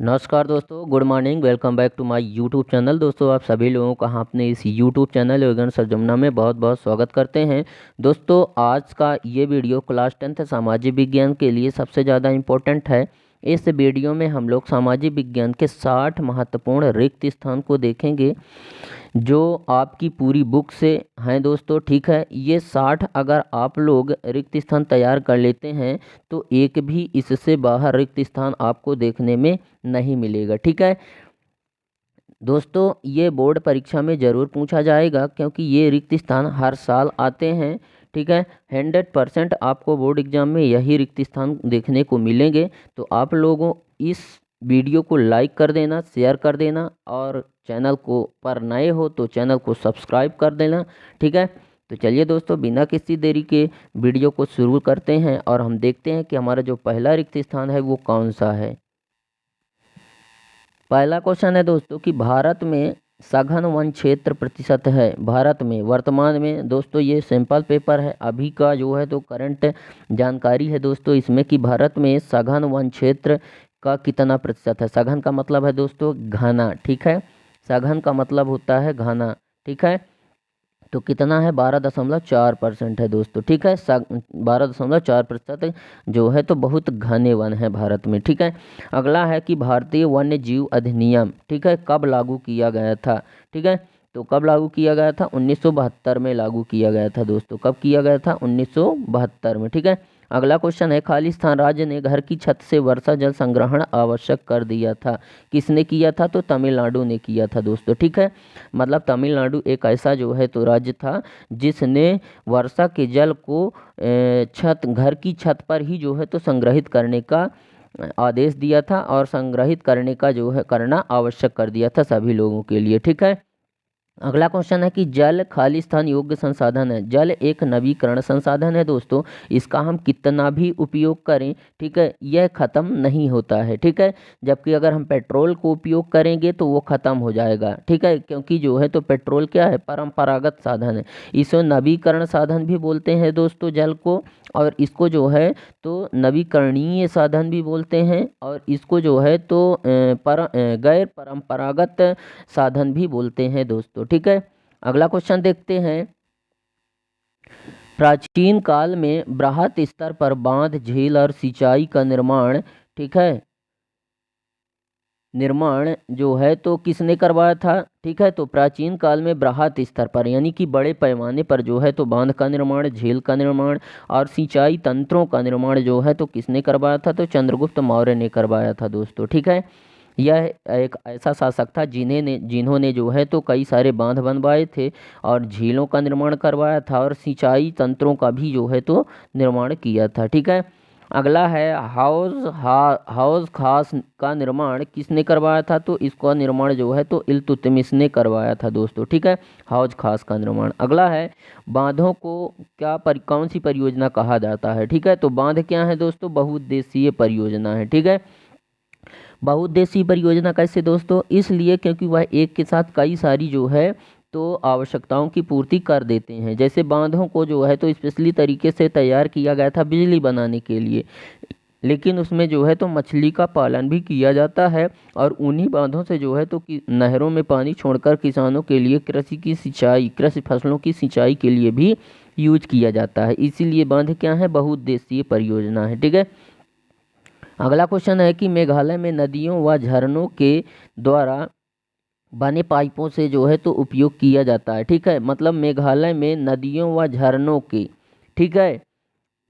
नमस्कार दोस्तों, good morning. Welcome back to my YouTube channel. दोस्तों, आप सभी लोगों का हम अपने इस यूट्यूब चैनल योगन सरजमुना में बहुत बहुत स्वागत करते हैं। दोस्तों, आज का ये वीडियो क्लास 10th सामाजिक विज्ञान के लिए सबसे ज़्यादा इम्पोर्टेंट है। इस वीडियो में हम लोग सामाजिक विज्ञान के 60 महत्वपूर्ण रिक्त स्थान को देखेंगे जो आपकी पूरी बुक से हैं दोस्तों। ठीक है, ये 60 अगर आप लोग रिक्त स्थान तैयार कर लेते हैं तो एक भी इससे बाहर रिक्त स्थान आपको देखने में नहीं मिलेगा। ठीक है दोस्तों, ये बोर्ड परीक्षा में ज़रूर पूछा जाएगा क्योंकि ये रिक्त स्थान हर साल आते हैं। ठीक है, 100% आपको बोर्ड एग्जाम में यही रिक्त स्थान देखने को मिलेंगे। तो आप लोगों इस वीडियो को लाइक कर देना, शेयर कर देना और चैनल को पर नए हो तो चैनल को सब्सक्राइब कर देना। ठीक है, तो चलिए दोस्तों, बिना किसी देरी के वीडियो को शुरू करते हैं और हम देखते हैं कि हमारा जो पहला रिक्त स्थान है वो कौन सा है। पहला क्वेश्चन है दोस्तों कि भारत में सघन वन क्षेत्र प्रतिशत है। भारत में वर्तमान में दोस्तों, ये सैंपल पेपर है अभी का जो है तो करंट जानकारी है दोस्तों इसमें कि भारत में सघन वन क्षेत्र का कितना प्रतिशत है। सघन का मतलब है दोस्तों घना। ठीक है, सघन का मतलब होता है घना। ठीक है, तो कितना है 12.4% है दोस्तों। ठीक है, 12.4% जो है तो बहुत घने वन है भारत में। ठीक है, अगला है कि भारतीय वन्य जीव अधिनियम ठीक है कब लागू किया गया था। ठीक है, तो कब लागू किया गया था 1972 में लागू किया गया था दोस्तों। कब किया गया था 1972 में। ठीक है, अगला क्वेश्चन है खालिस्तान राज्य ने घर की छत से वर्षा जल संग्रहण आवश्यक कर दिया था। किसने किया था तो तमिलनाडु ने किया था दोस्तों। ठीक है, मतलब तमिलनाडु एक ऐसा जो है तो राज्य था जिसने वर्षा के जल को छत घर की छत पर ही जो है तो संग्रहित करने का आदेश दिया था और संग्रहित करने का जो है करना आवश्यक कर दिया था सभी लोगों के लिए। ठीक है, अगला क्वेश्चन है कि जल खालिस्तान योग्य संसाधन है। जल एक नवीकरण संसाधन है दोस्तों, इसका हम कितना भी उपयोग करें ठीक है यह ख़त्म नहीं होता है। ठीक है, जबकि अगर हम पेट्रोल को उपयोग करेंगे तो वो ख़त्म हो जाएगा। ठीक है, क्योंकि जो है तो पेट्रोल क्या है परंपरागत साधन है। इसे नवीकरण साधन भी बोलते हैं दोस्तों जल को, और इसको जो है तो नवीकरणीय साधन भी बोलते हैं, और इसको जो है तो गैर परंपरागत साधन भी बोलते हैं दोस्तों। ठीक है, अगला क्वेश्चन देखते हैं। प्राचीन काल में बृहत स्तर पर बांध, झील और सिंचाई का निर्माण ठीक है निर्माण जो है तो किसने करवाया था। ठीक है, तो प्राचीन काल में बृहत स्तर पर यानी कि बड़े पैमाने पर जो है तो बांध का निर्माण, झील का निर्माण और सिंचाई तंत्रों का निर्माण जो है तो किसने करवाया था तो चंद्रगुप्त मौर्य ने करवाया था दोस्तों। ठीक है, यह एक ऐसा शासक था जिन्होंने जो है तो कई सारे बांध बनवाए थे और झीलों का निर्माण करवाया था और सिंचाई तंत्रों का भी जो है तो निर्माण किया था। ठीक है, अगला है हाउस खास का निर्माण किसने करवाया था तो इसका निर्माण जो है तो इल्तुतमिश ने करवाया था दोस्तों। ठीक है, हाउस खास का निर्माण। अगला है बांधों को कौन सी परियोजना कहा जाता है। ठीक है, तो बांध क्या है दोस्तों बहुउद्देशीय परियोजना है। ठीक है, बहुउद्देशीय परियोजना कैसे दोस्तों, इसलिए क्योंकि वह एक के साथ कई सारी जो है तो आवश्यकताओं की पूर्ति कर देते हैं। जैसे बांधों को जो है तो स्पेशली तरीके से तैयार किया गया था बिजली बनाने के लिए, लेकिन उसमें जो है तो मछली का पालन भी किया जाता है और उन्हीं बांधों से जो है तो नहरों में पानी छोड़कर किसानों के लिए कृषि फसलों की सिंचाई के लिए भी यूज किया जाता है। इसीलिए बांध क्या है बहुउद्देशीय परियोजना है। ठीक है, अगला क्वेश्चन है कि मेघालय में नदियों व झरनों के द्वारा बने पाइपों से जो है तो उपयोग किया जाता है। ठीक है, मतलब मेघालय में नदियों व झरनों के ठीक है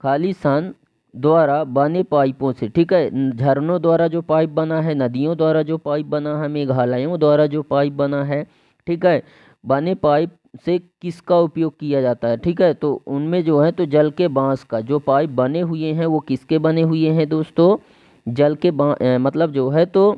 खालिस्तान द्वारा बने पाइपों से ठीक है झरनों द्वारा जो पाइप बना है, नदियों द्वारा जो पाइप बना है, मेघालयों द्वारा जो पाइप बना है ठीक है बने पाइप से किसका उपयोग किया जाता है। ठीक है, तो उनमें जो है तो जल के बांस का जो पाइप बने हुए हैं वो किसके बने हुए हैं दोस्तों जल के मतलब जो है तो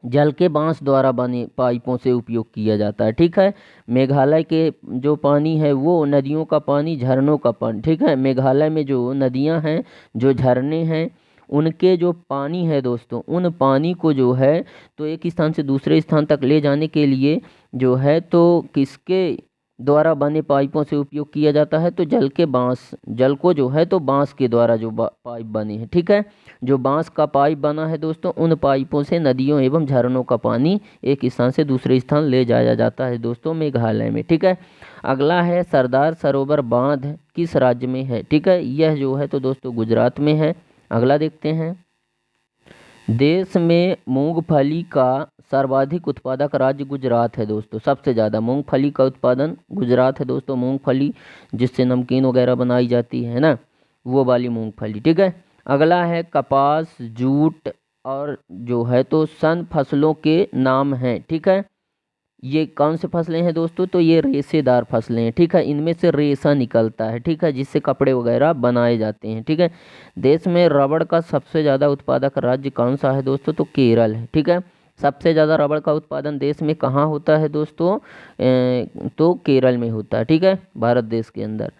जल के बांस द्वारा बने पाइपों से उपयोग किया जाता है। ठीक है, मेघालय के जो पानी है वो नदियों का पानी, झरनों का पानी ठीक है मेघालय में जो नदियां हैं, जो झरने हैं, उनके जो पानी है दोस्तों उन पानी को जो है तो एक स्थान से दूसरे स्थान तक ले जाने के लिए जो है तो किसके द्वारा बने पाइपों से उपयोग किया जाता है। तो जल को जो है तो बांस के द्वारा जो पाइप बने हैं, ठीक है, जो बांस का पाइप बना है दोस्तों, उन पाइपों से नदियों एवं झरनों का पानी एक स्थान से दूसरे स्थान ले जाया जाता है दोस्तों, मेघालय में, ठीक है। अगला है सरदार सरोवर बांध किस राज्य में है, ठीक है, यह जो है तो दोस्तों गुजरात में है। अगला देखते हैं, देश में मूंगफली का सर्वाधिक उत्पादक राज्य गुजरात है दोस्तों। सबसे ज़्यादा मूंगफली का उत्पादन गुजरात है दोस्तों। मूंगफली जिससे नमकीन वगैरह बनाई जाती है ना, वो वाली मूंगफली, ठीक है। अगला है कपास, जूट और जो है तो सन फसलों के नाम हैं, ठीक है। ये कौन से फसलें हैं दोस्तों, तो ये रेशेदार फसलें हैं, ठीक है, इनमें से रेशा निकलता है, ठीक है, जिससे कपड़े वगैरह बनाए जाते हैं, ठीक है। देश में रबड़ का सबसे ज़्यादा उत्पादक राज्य कौन सा है दोस्तों, तो केरल है, ठीक है। सबसे ज़्यादा रबड़ का उत्पादन देश में कहाँ होता है दोस्तों, तो केरल में होता है, ठीक है, भारत देश के अंदर।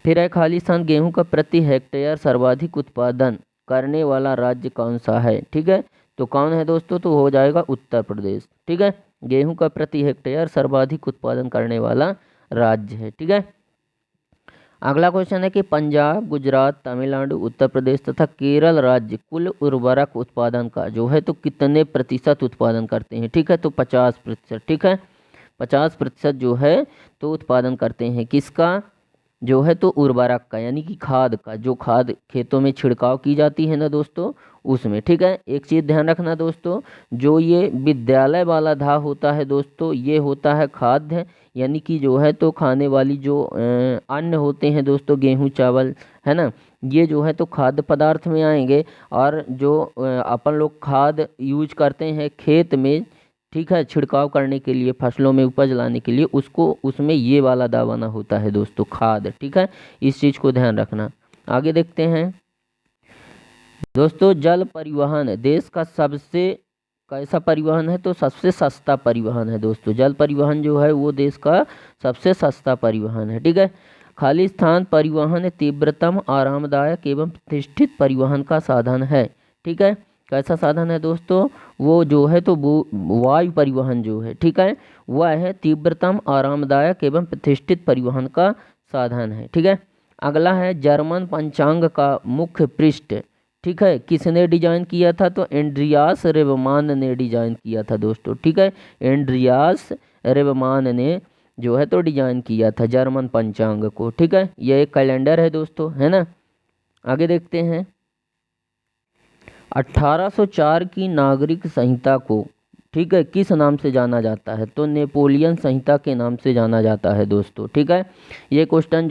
फिर है खालिस्तान, गेहूं का प्रति हेक्टेयर सर्वाधिक उत्पादन करने वाला राज्य कौन सा है, ठीक है, तो कौन है दोस्तों, तो हो जाएगा उत्तर प्रदेश, ठीक है। गेहूं का प्रति हेक्टेयर सर्वाधिक उत्पादन करने वाला राज्य है, ठीक है। अगला क्वेश्चन है कि पंजाब, गुजरात, तमिलनाडु, उत्तर प्रदेश तथा केरल राज्य कुल उर्वरक उत्पादन का जो है तो कितने प्रतिशत उत्पादन करते हैं, ठीक है, तो 50%, ठीक है, 50% जो है तो उत्पादन करते हैं किसका, जो है तो उर्वरक का, यानी कि खाद का, जो खाद खेतों में छिड़काव की जाती है ना दोस्तों, उसमें, ठीक है। एक चीज़ ध्यान रखना दोस्तों, जो ये विद्यालय वाला धा होता है दोस्तों, ये होता है खाद्य, यानी कि जो है तो खाने वाली जो अन्न होते हैं दोस्तों, गेहूं चावल, है ना, ये जो है तो खाद्य पदार्थ में आएंगे। और जो अपन लोग खाद यूज करते हैं खेत में, ठीक है, छिड़काव करने के लिए, फसलों में उपज लाने के लिए, उसको उसमें ये वाला दावाना होता है दोस्तों, खाद, ठीक है, इस चीज़ को ध्यान रखना। आगे देखते हैं दोस्तों, जल परिवहन देश का सबसे कैसा परिवहन है, तो सबसे सस्ता परिवहन है दोस्तों। जल परिवहन जो है वो देश का सबसे सस्ता परिवहन है, ठीक है। खालिस्तान परिवहन तीव्रतम, आरामदायक एवं प्रतिष्ठित परिवहन का साधन है, ठीक है। कैसा साधन है दोस्तों, वो जो है तो वायु परिवहन जो है, ठीक है, वह है तीव्रतम, आरामदायक एवं प्रतिष्ठित परिवहन का साधन है, ठीक है। अगला है जर्मन पंचांग का मुख्य पृष्ठ, ठीक है, किसने डिजाइन किया था, तो एंड्रियास रेवमान ने डिजाइन किया था दोस्तों, ठीक है, एंड्रियास रेवमान ने जो है तो डिजाइन किया था जर्मन पंचांग को, ठीक है। यह एक कैलेंडर है दोस्तों, है ना। आगे देखते हैं, 1804 की नागरिक संहिता को, ठीक है, किस नाम से जाना जाता है, तो नेपोलियन संहिता के नाम से जाना जाता है दोस्तों, ठीक है। ये क्वेश्चन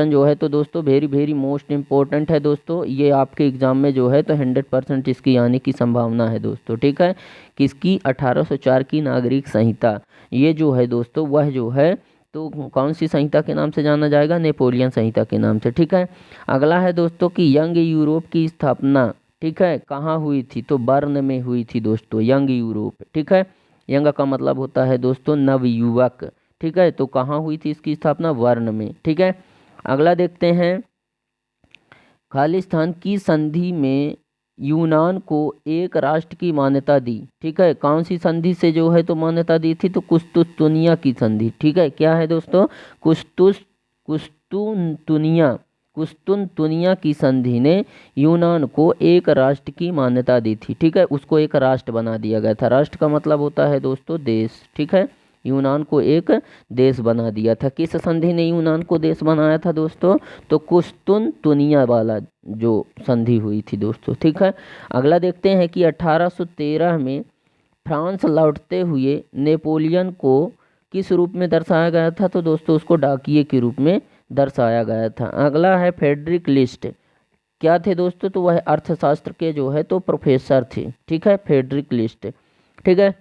जो है तो दोस्तों वेरी वेरी मोस्ट इम्पोर्टेंट है दोस्तों। ये आपके एग्जाम में जो है तो 100% इसकी आने की संभावना है दोस्तों, ठीक है। किसकी, 1804 की नागरिक संहिता, ये जो है दोस्तों वह जो है तो कौन सी संहिता के नाम से जाना जाएगा, नेपोलियन संहिता के नाम से, ठीक है। अगला है दोस्तों कि यंग यूरोप की स्थापना, ठीक है, कहाँ हुई थी, तो बर्न में हुई थी दोस्तों, यंग यूरोप, ठीक है। यंग का मतलब होता है दोस्तों नवयुवक, ठीक है, तो कहाँ हुई थी इसकी स्थापना, बर्न में, ठीक है। अगला देखते हैं, खालिस्तान की संधि में यूनान को एक राष्ट्र की मान्यता दी, ठीक है, कौन सी संधि से जो है तो मान्यता दी थी, तो कुस्तुनतुनिया की संधि, ठीक है, क्या है दोस्तों, कुस्तुनतुनिया कुस्तुनतुनिया की संधि ने यूनान को एक राष्ट्र की मान्यता दी थी, ठीक है, उसको एक राष्ट्र बना दिया गया था। राष्ट्र का मतलब होता है दोस्तों देश, ठीक है, यूनान को एक देश बना दिया था। किस संधि ने यूनान को देश बनाया था दोस्तों, तो कुस्तुनतुनिया वाला जो संधि हुई थी दोस्तों, ठीक है। अगला देखते हैं कि 1813 में फ्रांस लौटते हुए नेपोलियन को किस रूप में दर्शाया गया था, तो दोस्तों उसको डाकिये के रूप में दर्शाया गया था। अगला है फ्रेडरिक लिस्ट, क्या थे दोस्तों, तो वह अर्थशास्त्र के जो है तो प्रोफेसर थे, ठीक है, फ्रेडरिक लिस्ट, ठीक है।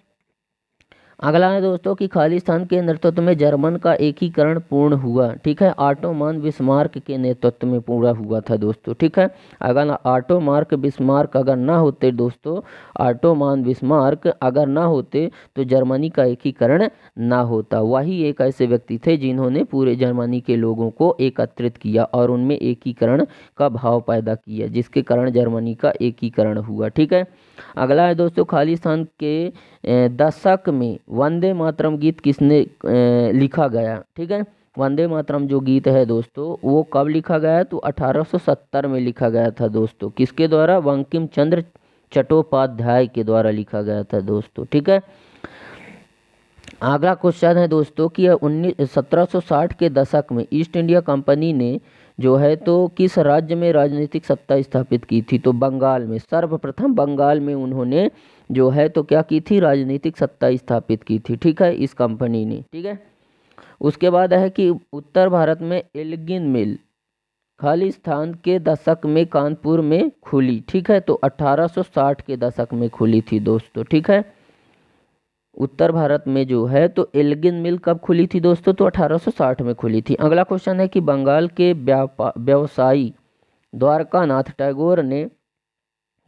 अगला है दोस्तों कि खालिस्तान के नेतृत्व में जर्मन का एकीकरण पूर्ण हुआ, ठीक है, ऑटोमान बिस्मार्क के नेतृत्व में पूरा हुआ था दोस्तों, ठीक है। अगर ऑटोमार्क बिस्मार्क अगर ना होते दोस्तों, ऑटोमान बिस्मार्क अगर ना होते तो जर्मनी का एकीकरण ना होता। वही एक ऐसे व्यक्ति थे जिन्होंने पूरे जर्मनी के लोगों को एकत्रित किया और उनमें एकीकरण का भाव पैदा किया, जिसके कारण जर्मनी का एकीकरण हुआ, ठीक है। अगला है दोस्तों, खालिस्तान के दशक में वंदे मातरम गीत किसने लिखा गया, ठीक है। वंदे मातरम जो गीत है दोस्तों वो कब लिखा गया, तो 1870 में लिखा गया था दोस्तों। किसके द्वारा, बंकिम चंद्र चट्टोपाध्याय के द्वारा लिखा गया था दोस्तों, ठीक है। अगला क्वेश्चन है दोस्तों कि 1760 के दशक में ईस्ट इंडिया कंपनी ने जो है तो किस राज्य में राजनीतिक सत्ता स्थापित की थी, तो बंगाल में। सर्वप्रथम बंगाल में उन्होंने जो है तो क्या की थी, राजनीतिक सत्ता स्थापित की थी, ठीक है, इस कंपनी ने, ठीक है। उसके बाद है कि उत्तर भारत में एल्गिन मिल खालिस्तान के दशक में कानपुर में खुली, ठीक है, तो 1860 के दशक में खुली थी दोस्तों, ठीक है। उत्तर भारत में जो है तो एल्गिन मिल कब खुली थी दोस्तों, तो 1860 में खुली थी। अगला क्वेश्चन है कि बंगाल के व्यवसायी द्वारकानाथ टैगोर ने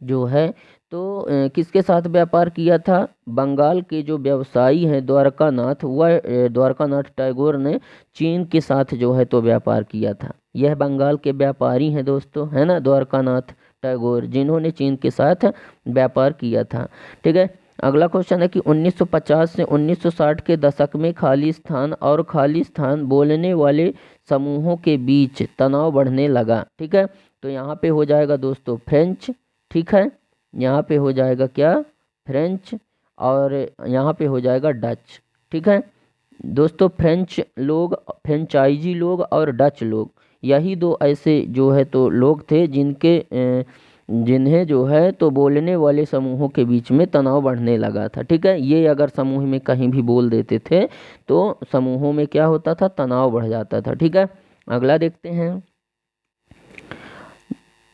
जो है तो किसके साथ व्यापार किया था, बंगाल के जो व्यवसायी हैं द्वारकानाथ, वह द्वारकानाथ टैगोर ने चीन के साथ जो है तो व्यापार किया था। यह बंगाल के व्यापारी हैं दोस्तों, है ना, द्वारकानाथ टैगोर, जिन्होंने चीन के साथ व्यापार किया था, ठीक है। अगला क्वेश्चन है कि 1950 से 1960 के दशक में खालिस्तान और खालिस्तान बोलने वाले समूहों के बीच तनाव बढ़ने लगा, ठीक है। तो यहाँ पे हो जाएगा दोस्तों फ्रेंच, ठीक है, यहाँ पे हो जाएगा क्या, फ्रेंच, और यहाँ पे हो जाएगा डच, ठीक है दोस्तों। फ्रेंच लोग, फ्रेंचाइजी लोग और डच लोग, यही दो ऐसे जो है तो लोग थे जिन्हें जो है तो बोलने वाले समूहों के बीच में तनाव बढ़ने लगा था, ठीक है। ये अगर समूह में कहीं भी बोल देते थे तो समूहों में क्या होता था, तनाव बढ़ जाता था, ठीक है। अगला देखते हैं,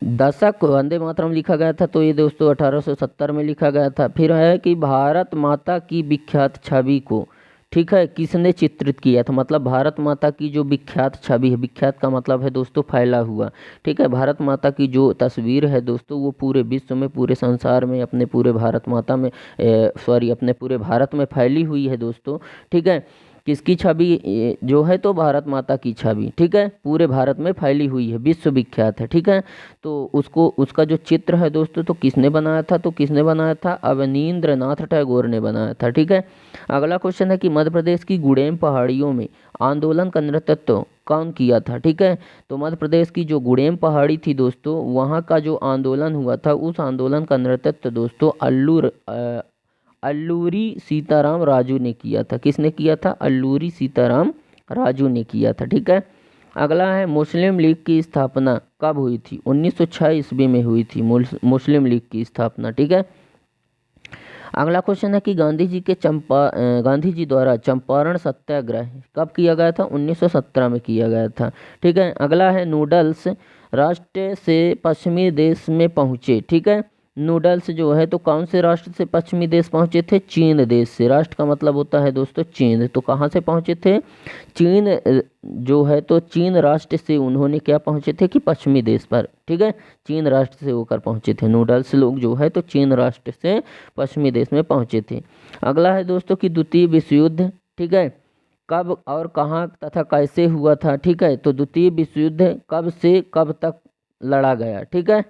दशक वंदे मातरम लिखा गया था, तो ये दोस्तों 1870 में लिखा गया था। फिर है कि भारत माता की विख्यात छवि को, ठीक है, किसने चित्रित किया था, मतलब भारत माता की जो विख्यात छवि है, विख्यात का मतलब है दोस्तों फैला हुआ, ठीक है। भारत माता की जो तस्वीर है दोस्तों वो पूरे विश्व में, पूरे संसार में, अपने पूरे भारत माता में अपने पूरे भारत में फैली हुई है दोस्तों, ठीक है। किसकी छवि जो है तो भारत माता की छवि, ठीक है, पूरे भारत में फैली हुई है, विश्व विख्यात है, ठीक है। तो उसका जो चित्र है दोस्तों तो किसने बनाया था, तो किसने बनाया था, अवनींद्रनाथ टैगोर ने बनाया था, ठीक है। अगला क्वेश्चन है कि मध्य प्रदेश की गुड़ेम पहाड़ियों में आंदोलन का नेतृत्व कौन किया था, ठीक है। तो मध्य प्रदेश की जो गुड़ेम पहाड़ी थी दोस्तों, वहाँ का जो आंदोलन हुआ था, उस आंदोलन का नेतृत्व दोस्तों अल्लूरी सीताराम राजू ने किया था। किसने किया था, अल्लूरी सीताराम राजू ने किया था, ठीक है। अगला है मुस्लिम लीग की स्थापना कब हुई थी, 1906 ईस्वी में हुई थी मुस्लिम लीग की स्थापना, ठीक है। अगला क्वेश्चन है कि गांधी जी द्वारा चंपारण सत्याग्रह कब किया गया था, 1917 में किया गया था, ठीक है। अगला है नूडल्स राष्ट्र से पश्चिमी देश में पहुँचे, ठीक है। नूडल्स जो है तो कौन से राष्ट्र से पश्चिमी देश पहुंचे थे, चीन देश से। राष्ट्र का मतलब होता है दोस्तों चीन, तो कहाँ से पहुंचे थे, चीन जो है तो चीन राष्ट्र से उन्होंने क्या पहुंचे थे कि पश्चिमी देश पर, ठीक है, चीन राष्ट्र से होकर पहुंचे थे। नूडल्स लोग जो है तो चीन राष्ट्र से पश्चिमी देश में पहुंचे थे। अगला है दोस्तों कि द्वितीय विश्व युद्ध, ठीक है, कब और कहाँ तथा कैसे हुआ था, ठीक है। तो द्वितीय विश्व युद्ध कब से कब तक लड़ा गया, ठीक है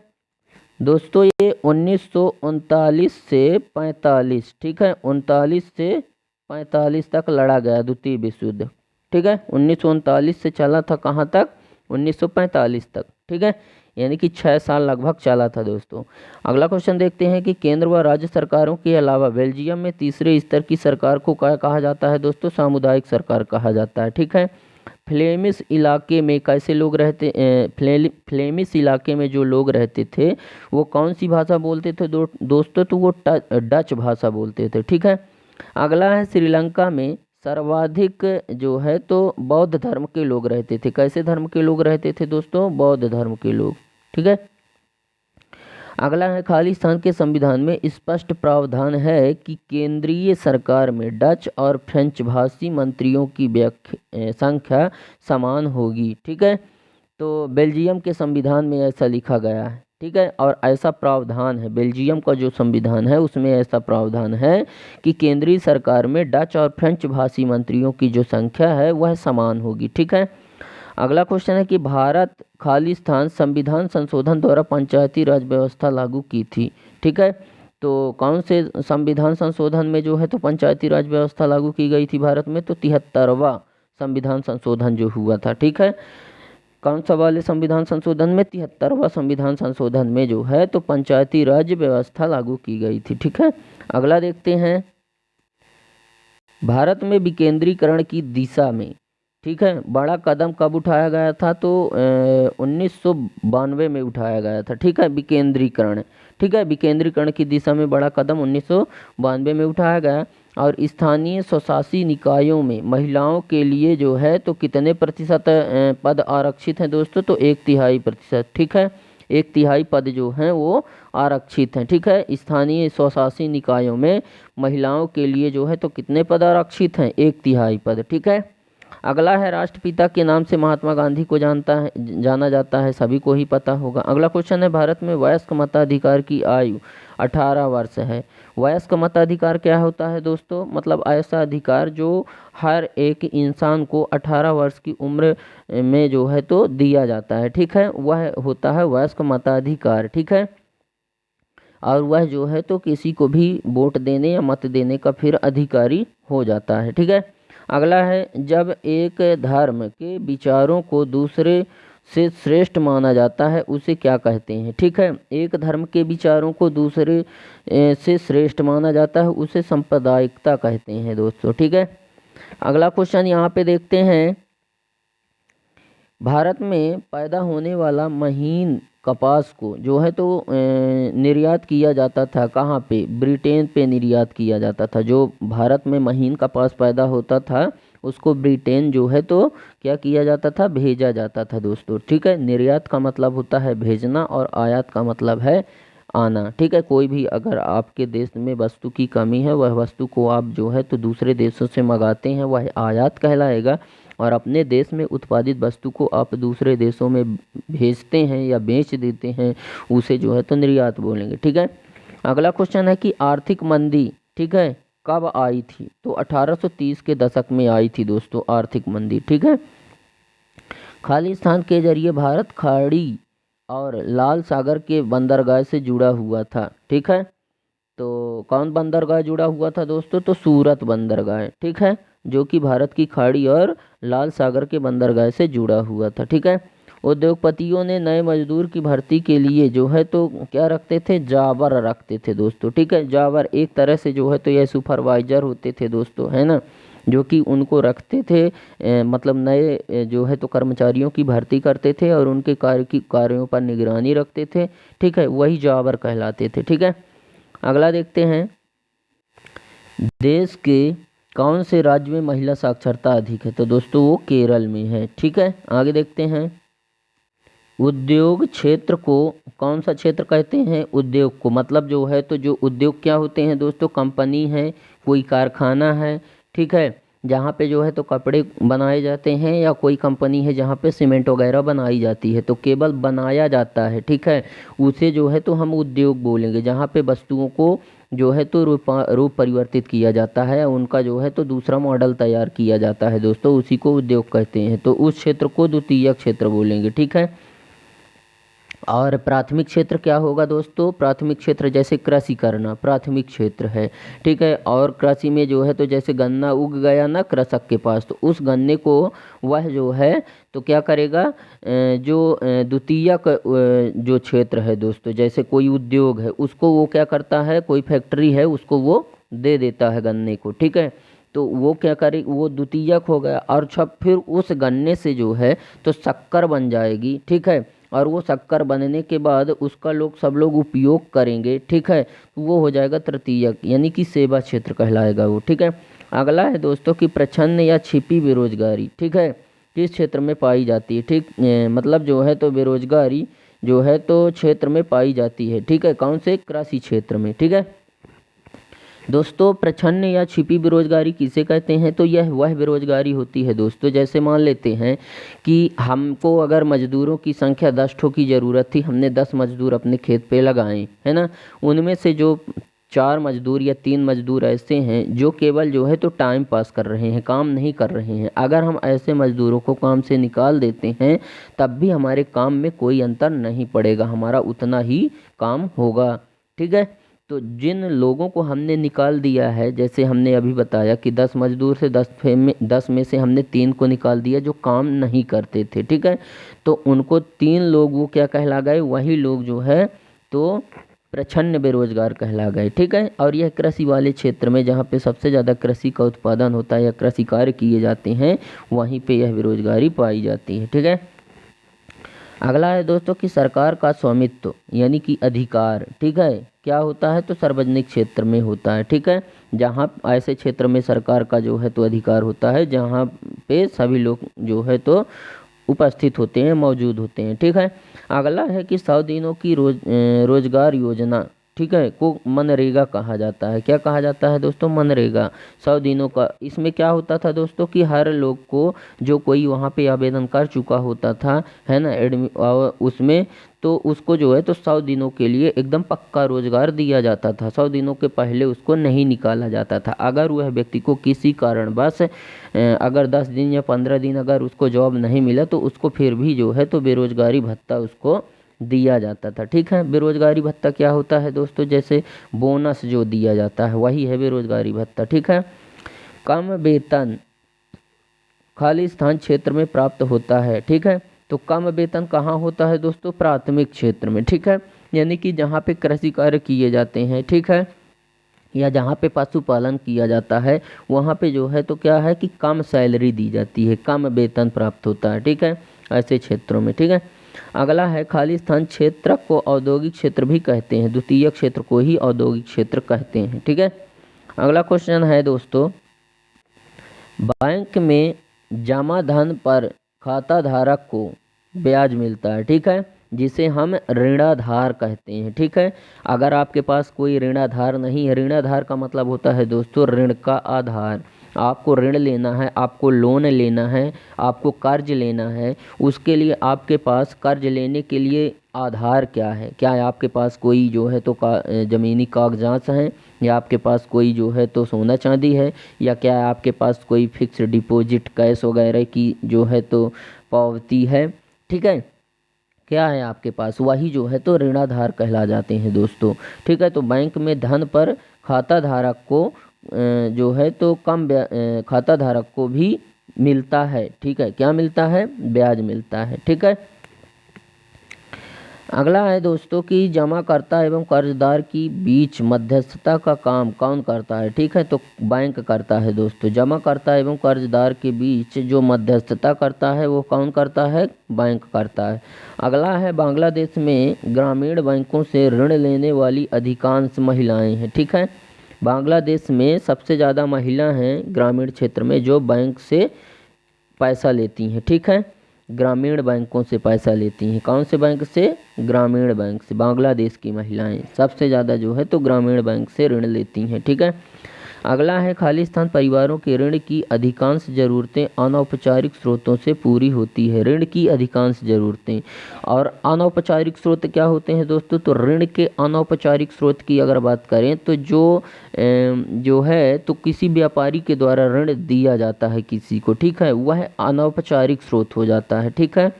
दोस्तों, ये 1939 से 45, ठीक है, 39 से 45 तक लड़ा गया द्वितीय विश्व युद्ध, ठीक है। 1939 से चला था कहाँ तक, 1945 तक, ठीक है, यानी कि 6 साल लगभग चला था दोस्तों। अगला क्वेश्चन देखते हैं कि केंद्र व राज्य सरकारों के अलावा बेल्जियम में तीसरे स्तर की सरकार को क्या कहा जाता है दोस्तों, सामुदायिक सरकार कहा जाता है, ठीक है। फ्लेमिश इलाके में कैसे लोग रहते, फ्लेमिश इलाके में जो लोग रहते थे वो कौन सी भाषा बोलते थे दोस्तों, तो वो डच भाषा बोलते थे, ठीक है। अगला है श्रीलंका में सर्वाधिक जो है तो बौद्ध धर्म के लोग रहते थे। कैसे धर्म के लोग रहते थे दोस्तों, बौद्ध धर्म के लोग, ठीक है। अगला है खालिस्तान के संविधान में स्पष्ट प्रावधान है कि केंद्रीय सरकार में डच और फ्रेंच भाषी मंत्रियों की संख्या समान होगी, ठीक है। तो बेल्जियम के संविधान में ऐसा लिखा गया है, ठीक है, और ऐसा प्रावधान है, बेल्जियम का जो संविधान है उसमें ऐसा प्रावधान है कि केंद्रीय सरकार में डच और फ्रेंच भाषी मंत्रियों की जो संख्या है वह समान होगी, ठीक है। अगला क्वेश्चन है कि भारत खालिस्तान संविधान संशोधन द्वारा पंचायती राज व्यवस्था लागू की थी, ठीक है। तो कौन से संविधान संशोधन में जो है तो पंचायती राज व्यवस्था लागू की गई थी भारत में? तो 73वां संविधान संशोधन जो हुआ था। ठीक है, कौन सा वाले संविधान संशोधन में? 73वां संविधान संशोधन में जो है तो पंचायती राज व्यवस्था लागू की गई थी। ठीक है, अगला देखते हैं, भारत में विकेंद्रीकरण की दिशा में, ठीक है, बड़ा कदम कब उठाया गया था? तो 1992 में उठाया गया था। ठीक है, विकेंद्रीकरण, ठीक है, विकेंद्रीकरण की दिशा में बड़ा कदम 1992 में उठाया गया। और स्थानीय स्वशासी निकायों में महिलाओं के लिए जो है तो कितने प्रतिशत पद आरक्षित हैं दोस्तों? तो 1/3%। ठीक है, 1/3 पद जो हैं वो आरक्षित हैं। ठीक है, स्थानीय स्वशासी निकायों में महिलाओं के लिए जो है तो कितने पद आरक्षित हैं? 1/3 पद। ठीक है, अगला है, राष्ट्रपिता के नाम से महात्मा गांधी को जाना जाता है, सभी को ही पता होगा। अगला क्वेश्चन है, भारत में वयस्क मताधिकार की आयु 18 वर्ष है। वयस्क मताधिकार क्या होता है दोस्तों? मतलब ऐसा अधिकार जो हर एक इंसान को 18 वर्ष की उम्र में जो है तो दिया जाता है। ठीक है, वह होता है वयस्क मताधिकार। ठीक है, और वह जो है तो किसी को भी वोट देने या मत देने का फिर अधिकारी हो जाता है। ठीक है, अगला है, जब एक धर्म के विचारों को दूसरे से श्रेष्ठ माना जाता है उसे क्या कहते हैं? ठीक है, एक धर्म के विचारों को दूसरे से श्रेष्ठ माना जाता है उसे सांप्रदायिकता कहते हैं दोस्तों। ठीक है, अगला क्वेश्चन यहाँ पे देखते हैं, भारत में पैदा होने वाला महीन कपास को जो है तो निर्यात किया जाता था कहाँ पे? ब्रिटेन पे निर्यात किया जाता था। जो भारत में महीन कपास पैदा होता था उसको ब्रिटेन जो है तो क्या किया जाता था? भेजा जाता था दोस्तों। ठीक है, निर्यात का मतलब होता है भेजना और आयात का मतलब है आना। ठीक है, कोई भी अगर आपके देश में वस्तु की कमी है, वह वस्तु को आप जो है तो दूसरे देशों से मंगाते हैं, वह आयात कहलाएगा। और अपने देश में उत्पादित वस्तु को आप दूसरे देशों में भेजते हैं या बेच देते हैं, उसे जो है तो निर्यात बोलेंगे। ठीक है, अगला क्वेश्चन है कि आर्थिक मंदी, ठीक है, कब आई थी? तो 1830 के दशक में आई थी दोस्तों आर्थिक मंदी। ठीक है, खालिस्तान के जरिए भारत खाड़ी और लाल सागर के बंदरगाह से जुड़ा हुआ था। ठीक है, तो कौन बंदरगाह जुड़ा हुआ था दोस्तों? तो सूरत बंदरगाह। ठीक है, जो कि भारत की खाड़ी और लाल सागर के बंदरगाह से जुड़ा हुआ था। ठीक है, उद्योगपतियों ने नए मजदूर की भर्ती के लिए जो है तो क्या रखते थे? जावर रखते थे दोस्तों। ठीक है, जावर एक तरह से जो है तो यह सुपरवाइजर होते थे दोस्तों, है ना, जो कि उनको रखते थे, मतलब नए जो है तो कर्मचारियों की भर्ती करते थे और उनके कार्यों पर निगरानी रखते थे। ठीक है, वही जावर कहलाते थे। ठीक है, अगला देखते हैं, देश के कौन से राज्य में महिला साक्षरता अधिक है? तो दोस्तों वो केरल में है। ठीक है, आगे देखते हैं, उद्योग क्षेत्र को कौन सा क्षेत्र कहते हैं? उद्योग को, मतलब जो है तो जो उद्योग क्या होते हैं दोस्तों? कंपनी है, कोई कारखाना है, ठीक है, जहाँ पे जो है तो कपड़े बनाए जाते हैं, या कोई कंपनी है जहाँ पे सीमेंट वगैरह बनाई जाती है, तो केवल बनाया जाता है। ठीक है, उसे जो है तो हम उद्योग बोलेंगे। जहाँ पे वस्तुओं को जो है तो रूप परिवर्तित किया जाता है, उनका जो है तो दूसरा मॉडल तैयार किया जाता है दोस्तों, उसी को उद्योग कहते हैं। तो उस क्षेत्र को द्वितीयक क्षेत्र बोलेंगे। ठीक है, और प्राथमिक क्षेत्र क्या होगा दोस्तों? प्राथमिक क्षेत्र जैसे कृषि करना प्राथमिक क्षेत्र है। ठीक है, और कृषि में जो है तो जैसे गन्ना उग गया ना कृषक के पास, तो उस गन्ने को वह जो है तो क्या करेगा? जो द्वितीयक जो क्षेत्र है दोस्तों, जैसे कोई उद्योग है उसको वो क्या करता है, कोई फैक्ट्री है उसको वो दे देता है गन्ने को। ठीक है, तो वो क्या करे, वो द्वितीयक हो गया। और जब फिर उस गन्ने से जो है तो शक्कर बन जाएगी। ठीक है, और वो शक्कर बनने के बाद उसका सब लोग उपयोग करेंगे। ठीक है, वो हो जाएगा तृतीयक, यानी कि सेवा क्षेत्र कहलाएगा वो। ठीक है, अगला है दोस्तों कि प्रच्छन्न या छिपी बेरोजगारी, ठीक है, किस क्षेत्र में पाई जाती है? ठीक, मतलब जो है तो बेरोजगारी जो है तो क्षेत्र में पाई जाती है। ठीक है, कौन से? कृषि क्षेत्र में। ठीक है दोस्तों, प्रच्छन्न या छिपी बेरोजगारी किसे कहते हैं? तो यह वह बेरोजगारी होती है दोस्तों, जैसे मान लेते हैं कि हमको अगर मजदूरों की संख्या 10 ठो की ज़रूरत थी, हमने 10 मजदूर अपने खेत पे लगाए, है ना, उनमें से जो 4 मजदूर या 3 मजदूर ऐसे हैं जो केवल जो है तो टाइम पास कर रहे हैं, काम नहीं कर रहे हैं। अगर हम ऐसे मजदूरों को काम से निकाल देते हैं तब भी हमारे काम में कोई अंतर नहीं पड़ेगा, हमारा उतना ही काम होगा। ठीक है, तो जिन लोगों को हमने निकाल दिया है, जैसे हमने अभी बताया कि 10 मजदूर से 10 में से हमने 3 को निकाल दिया जो काम नहीं करते थे, ठीक है। तो उनको 3 लोग वो क्या कहला गए, वही लोग जो है तो प्रछन्न बेरोजगार कहला गए, ठीक है। और यह कृषि वाले क्षेत्र में जहाँ पे सबसे ज़्यादा कृषि का उत्पादन होता है या कृषि कार्य किए जाते हैं, वहीं पे यह बेरोजगारी पाई जाती है, ठीक है। अगला है दोस्तों कि सरकार का स्वामित्व यानी कि अधिकार, ठीक है, क्या होता है तो सार्वजनिक क्षेत्र में होता है, ठीक है। जहाँ ऐसे क्षेत्र में सरकार का जो है तो अधिकार होता है जहाँ पे सभी लोग जो है तो उपस्थित होते हैं, मौजूद होते हैं, ठीक है। अगला है कि 100 दिनों की रोजगार योजना, ठीक है, को मनरेगा कहा जाता है। क्या कहा जाता है दोस्तों, मनरेगा। 100 दिनों का इसमें क्या होता था दोस्तों कि हर लोग को जो कोई वहाँ पे आवेदन कर चुका होता था, है ना, उसमें तो उसको जो है तो 100 दिनों के लिए एकदम पक्का रोजगार दिया जाता था। 100 दिनों के पहले उसको नहीं निकाला जाता था। अगर वह व्यक्ति को किसी कारणवश अगर 10 दिन या 15 दिन अगर उसको जॉब नहीं मिला तो उसको फिर भी जो है तो बेरोजगारी भत्ता उसको दिया जाता था, ठीक है। बेरोजगारी भत्ता क्या होता है दोस्तों, जैसे बोनस जो दिया जाता है वही है बेरोजगारी भत्ता, ठीक है। कम वेतन खाली स्थान क्षेत्र में प्राप्त होता है, ठीक है। तो कम वेतन कहाँ होता है दोस्तों, प्राथमिक क्षेत्र में, ठीक है, यानी कि जहाँ पे कृषि कार्य किए जाते हैं, ठीक है, या जहाँ पे पशुपालन किया जाता है वहाँ पे जो है तो क्या है कि कम सैलरी दी जाती है, कम वेतन प्राप्त होता है, ठीक है, ऐसे क्षेत्रों में, ठीक है। अगला है खाली स्थान क्षेत्र को औद्योगिक क्षेत्र भी कहते हैं, द्वितीय क्षेत्र को ही औद्योगिक क्षेत्र कहते हैं, ठीक है। अगला क्वेश्चन है दोस्तों, बैंक में जमा धन पर खाता धारक को ब्याज मिलता है, ठीक है, जिसे हम ऋणाधार कहते हैं, ठीक है। अगर आपके पास कोई ऋणाधार नहीं है, ऋणाधार का मतलब होता है दोस्तों ऋण का आधार। आपको ऋण लेना है, आपको लोन लेना है, आपको कर्ज लेना है, उसके लिए आपके पास कर्ज लेने के लिए आधार क्या है, क्या है आपके पास कोई जो है तो ज़मीनी कागजात हैं, या आपके पास कोई जो है तो सोना चांदी है, या क्या है आपके पास कोई फिक्स डिपॉजिट कैश वगैरह की जो है तो पावती है, ठीक है, क्या है आपके पास, वही जो है तो ऋणाधार कहला जाते हैं दोस्तों, ठीक है। तो बैंक में धन पर खाता धारक को जो है तो खाता धारक को भी मिलता है, ठीक है, क्या मिलता है, ब्याज मिलता है, ठीक है। अगला है दोस्तों कि जमाकर्ता एवं कर्जदार की बीच मध्यस्थता का काम कौन करता है, ठीक है, तो बैंक करता है दोस्तों। जमाकर्ता एवं कर्जदार के बीच जो मध्यस्थता करता है वो कौन करता है, बैंक करता है। अगला है बांग्लादेश में ग्रामीण बैंकों से ऋण लेने वाली अधिकांश महिलाएं हैं, ठीक है। बांग्लादेश में सबसे ज़्यादा महिला हैं ग्रामीण क्षेत्र में जो बैंक से पैसा लेती हैं, ठीक है, ग्रामीण बैंकों से पैसा लेती हैं। कौन से बैंक से, ग्रामीण बैंक से। बांग्लादेश की महिलाएं सबसे ज़्यादा जो है तो ग्रामीण बैंक से ऋण लेती हैं, ठीक है। अगला है खालिस्तान परिवारों के ऋण की अधिकांश ज़रूरतें अनौपचारिक स्रोतों से पूरी होती है। ऋण की अधिकांश ज़रूरतें और अनौपचारिक स्रोत क्या होते हैं दोस्तों, तो ऋण के अनौपचारिक स्रोत की अगर बात करें तो जो है तो किसी व्यापारी के द्वारा ऋण दिया जाता है किसी को, ठीक है, वह अनौपचारिक स्रोत हो जाता है, ठीक है।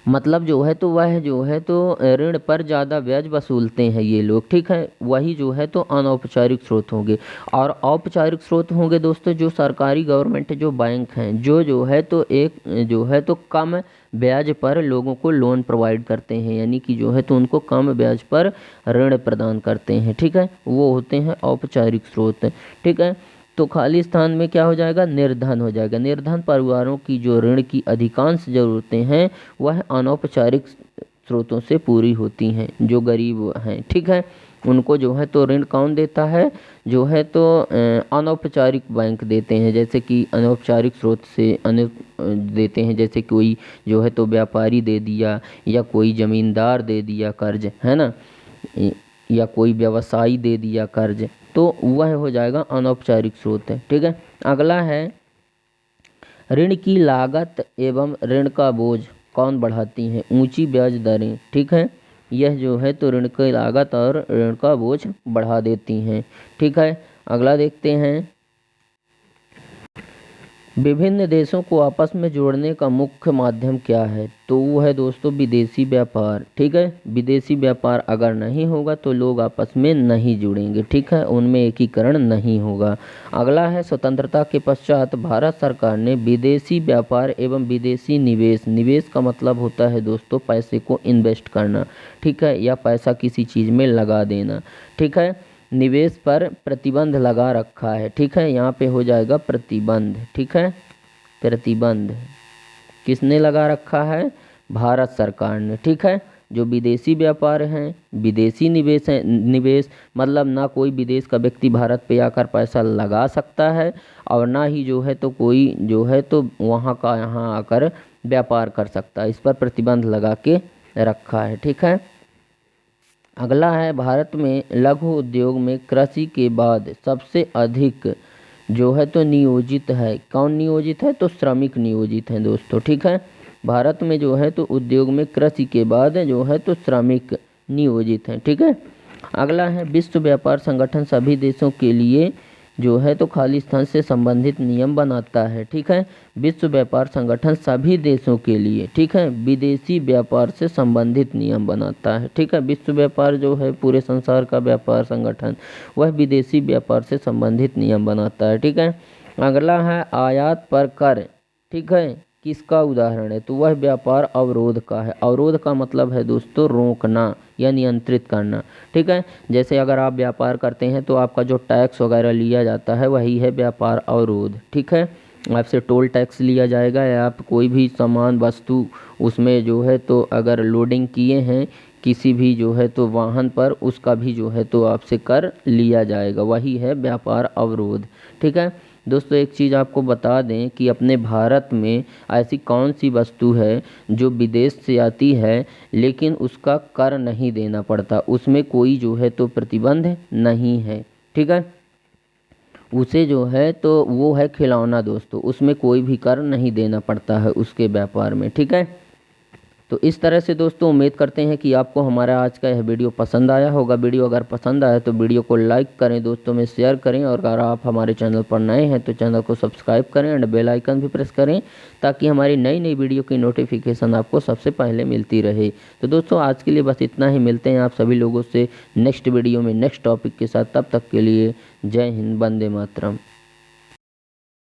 मतलब जो है तो वह जो है तो ऋण पर ज़्यादा ब्याज वसूलते हैं ये लोग, ठीक है, वही जो है तो अनौपचारिक स्रोत होंगे। और औपचारिक स्रोत होंगे दोस्तों जो सरकारी गवर्नमेंट जो बैंक हैं जो है तो एक जो है तो कम ब्याज पर लोगों को लोन प्रोवाइड करते हैं, यानी कि जो है तो उनको कम ब्याज पर ऋण प्रदान करते हैं, ठीक है, वो होते हैं औपचारिक स्रोत, ठीक है। तो खाली स्थान में क्या हो जाएगा, निर्धन हो जाएगा। निर्धन परिवारों की जो ऋण की अधिकांश ज़रूरतें हैं वह अनौपचारिक स्रोतों से पूरी होती हैं। जो गरीब हैं, ठीक है, उनको जो है तो ऋण कौन देता है, जो है तो अनौपचारिक बैंक देते हैं, जैसे कि अनौपचारिक स्रोत से देते हैं, जैसे कोई जो है तो व्यापारी दे दिया, या कोई ज़मींदार दे दिया कर्ज, है ना, या कोई व्यवसायी दे दिया कर्ज, तो वह हो जाएगा अनौपचारिक स्रोत है, ठीक है। अगला है ऋण की लागत एवं ऋण का बोझ कौन बढ़ाती हैं, ऊंची ब्याज दरें, ठीक है, यह जो है तो ऋण की लागत और ऋण का बोझ बढ़ा देती हैं, ठीक है। अगला देखते हैं विभिन्न देशों को आपस में जोड़ने का मुख्य माध्यम क्या है? तो वो है दोस्तों विदेशी व्यापार। ठीक है, विदेशी व्यापार अगर नहीं होगा तो लोग आपस में नहीं जुड़ेंगे। ठीक है, उनमें एकीकरण नहीं होगा। अगला है स्वतंत्रता के पश्चात भारत सरकार ने विदेशी व्यापार एवं विदेशी निवेश, निवेश का मतलब होता है दोस्तों पैसे को इन्वेस्ट करना। ठीक है, या पैसा किसी चीज़ में लगा देना। ठीक है, निवेश पर प्रतिबंध लगा रखा है। ठीक है, यहाँ पे हो जाएगा प्रतिबंध। ठीक है, प्रतिबंध किसने लगा रखा है? भारत सरकार ने। ठीक है, जो विदेशी व्यापार हैं, विदेशी निवेश है, निवेश मतलब ना कोई विदेश का व्यक्ति भारत पे आकर पैसा लगा सकता है और ना ही जो है तो कोई जो है तो वहाँ का यहाँ आकर व्यापार कर सकता है। इस पर प्रतिबंध लगा के रखा है। ठीक है, अगला है भारत में लघु उद्योग में कृषि के बाद सबसे अधिक जो है तो नियोजित है। कौन नियोजित है? तो श्रमिक नियोजित हैं दोस्तों। ठीक है, भारत में जो है तो उद्योग में कृषि के बाद जो है तो श्रमिक नियोजित हैं। ठीक है, अगला है विश्व व्यापार संगठन सभी देशों के लिए जो है तो खाली स्थान से संबंधित नियम बनाता है। ठीक है, विश्व व्यापार संगठन सभी देशों के लिए, ठीक है, विदेशी व्यापार से संबंधित नियम बनाता है। ठीक है, विश्व व्यापार जो है पूरे संसार का व्यापार संगठन, वह विदेशी व्यापार से संबंधित नियम बनाता है। ठीक है, अगला है आयात पर कर। ठीक है, किसका उदाहरण है? तो वह व्यापार अवरोध का है। अवरोध का मतलब है दोस्तों रोकना या नियंत्रित करना। ठीक है, जैसे अगर आप व्यापार करते हैं तो आपका जो टैक्स वगैरह लिया जाता है वही है व्यापार अवरोध। ठीक है, आपसे टोल टैक्स लिया जाएगा या आप कोई भी सामान वस्तु उसमें जो है तो अगर लोडिंग किए हैं किसी भी जो है तो वाहन पर, उसका भी जो है तो आपसे कर लिया जाएगा, वही है व्यापार अवरोध। ठीक है दोस्तों, एक चीज़ आपको बता दें कि अपने भारत में ऐसी कौन सी वस्तु है जो विदेश से आती है लेकिन उसका कर नहीं देना पड़ता, उसमें कोई जो है तो प्रतिबंध नहीं है। ठीक है, उसे जो है तो वो है खिलौना दोस्तों, उसमें कोई भी कर नहीं देना पड़ता है उसके व्यापार में। ठीक है, तो इस तरह से दोस्तों उम्मीद करते हैं कि आपको हमारा आज का यह वीडियो पसंद आया होगा। वीडियो अगर पसंद आया तो वीडियो को लाइक करें, दोस्तों में शेयर करें और अगर आप हमारे चैनल पर नए हैं तो चैनल को सब्सक्राइब करें एंड बेल आइकन भी प्रेस करें ताकि हमारी नई नई वीडियो की नोटिफिकेशन आपको सबसे पहले मिलती रहे। तो दोस्तों आज के लिए बस इतना ही, मिलते हैं आप सभी लोगों से नेक्स्ट वीडियो में नेक्स्ट टॉपिक के साथ। तब तक के लिए जय हिंद, वंदे मातरम।